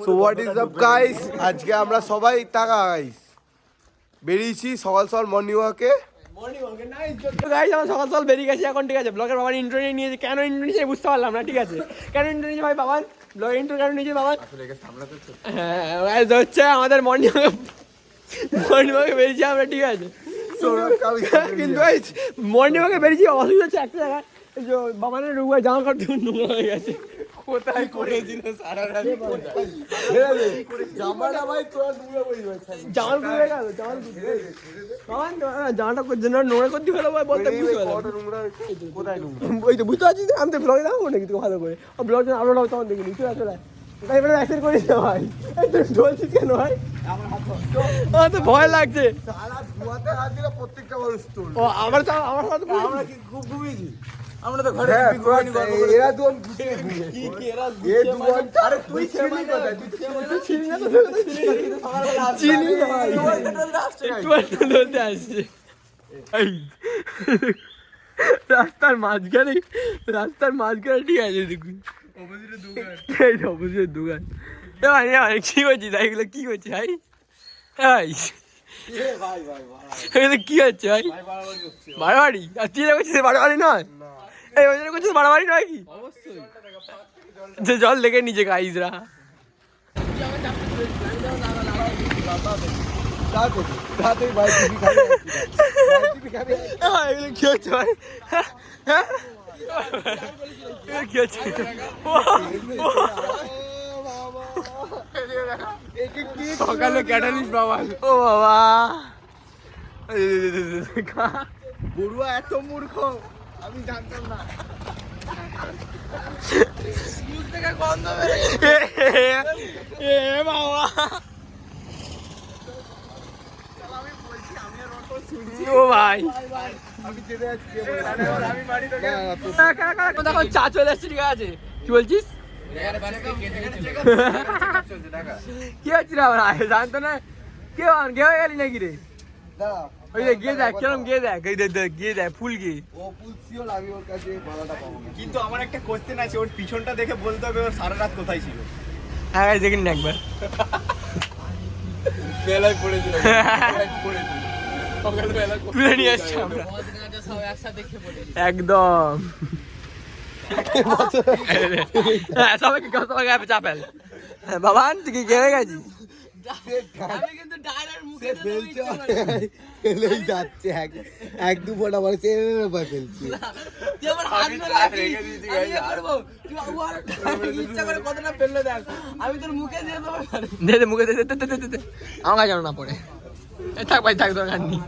So what is up guys, আজকে আমরা সবাই টাকা গাইস বেরিয়েছি সকাল সকাল মর্নিং ওয়াকে। আমরা সকাল সকাল বেরিয়ে গেছি এখন, ঠিক আছে। ব্লগের বাবার ইন্ট্রো নিয়েছে, কেন ইন্ট্রো নিয়েছে বুঝতে পারলাম না, ঠিক আছে। কেন ইন্ট্রো নিয়েছে ভাই বাবার, ব্লগের ইন্ট্রো কেন নিয়েছে বাবার? হ্যাঁ হচ্ছে আমাদের মর্নিং ওয়াকে বেরিয়েছি আমরা, ঠিক আছে। কিন্তু মর্নিং ওয়াকে বেরিয়েছি, অসুবিধা হচ্ছে একটা জায়গায়, বাবানের রুমে জামা কাপড় নোংরা হয়ে গেছে। কোথায় করেছিল সারা রাত? জামাটা ভাই তোরা নোংরা করে দিয়েছিস। জামা খুলে গেল, জামাটা জন্য নোংরা করতে হলো বলতে বুঝতে পারলাম। কোথায় নোংরা? ওই তো বুঝতে পারছিস, আমি তো ব্লগে দেখো নাকি তোকে ভালো করে, ব্লগ যখন আপলোড হবে তখন দেখিনি। চলে চলে তাই এবারে অ্যাক্সেপ্ট করিস না ভাই, বলছিস কেন ভাই? আমার তো ভয় লাগছে। সারা ধোয়াতে হাত দিলে প্রত্যেকটা মানুষ তোর। ও আমার সাথে আমরা কি খুব ঘুমিয়েছি? আমরা তো ঘরে এরা দুজন ঘুমিয়ে আরে তুই ছিলি কোথায়? তুই চিনি না তো, চিনি না ভাই, একটু ধরতে আসছে। রাস্তার মাঝখানে ঠিক আছে, দেখুন অপোজিটের দোকান। কি করছিস ভাই, এগুলো কি করছিস ভাই? ভাই এগুলো কি হচ্ছে ভাই? বাড়াবাড়ি? আর তুই এটা করছিস বাড়াবাড়ি নয়? এই ওই জন্য করছিস বাড়াবাড়ি নয় কি? যে জল দেখে নিচে গাইজরা এগুলো কি হচ্ছে ভাই? কি হচ্ছে? সকালে ক্যাটালিস বাবা। ও বাবা, বড়ুয়া এত মূর্খ আমি জানতাম না। এ বাবা, ও ভাই দেখো চা চলে এসছে, ঠিক আছে। কি বলছিস? কি হচ্ছে রে আমরা জানতো না, কে গে হয়ে গেলি নাকি রে? ওই যে গিয়ে দেখ কিরম, গিয়ে দেখ, গিয়ে দেখ ফুল গিয়ে। ও পুলসিও লাগি ওর কাছে বালাটা পাবো না। কিন্তু আমার একটা কোশ্চেন আছে, ওর পিছনটা দেখে বলতে হবে ওর সারা রাত কোথায় ছিল। হ্যাঁ দেখিন না একবার, বেলায় পড়েছিল তুলে নিয়ে এসছি আমরা একদম। হ্যাঁ সবাইকে সবাইকে চাপেল বাবা, তুই কি গেড়ে গেছিস? যাচ্ছে এক দু ফোটা বলে ফেলছি। আমি তোর মুখে দিয়ে দেবো, মুখে আমার কাছে যেন না পড়ে। থাক ভাই থাক, দরকার নেই।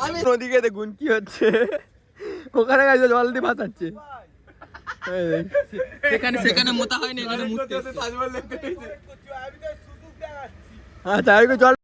আমি নদীকে দেখুন কি হচ্ছে, ওখানে গেছে জল দিয়ে ভাসাচ্ছে। সেখানে মোতা হয়নি, এখানে মুততে এসেছে। আচ্ছা জল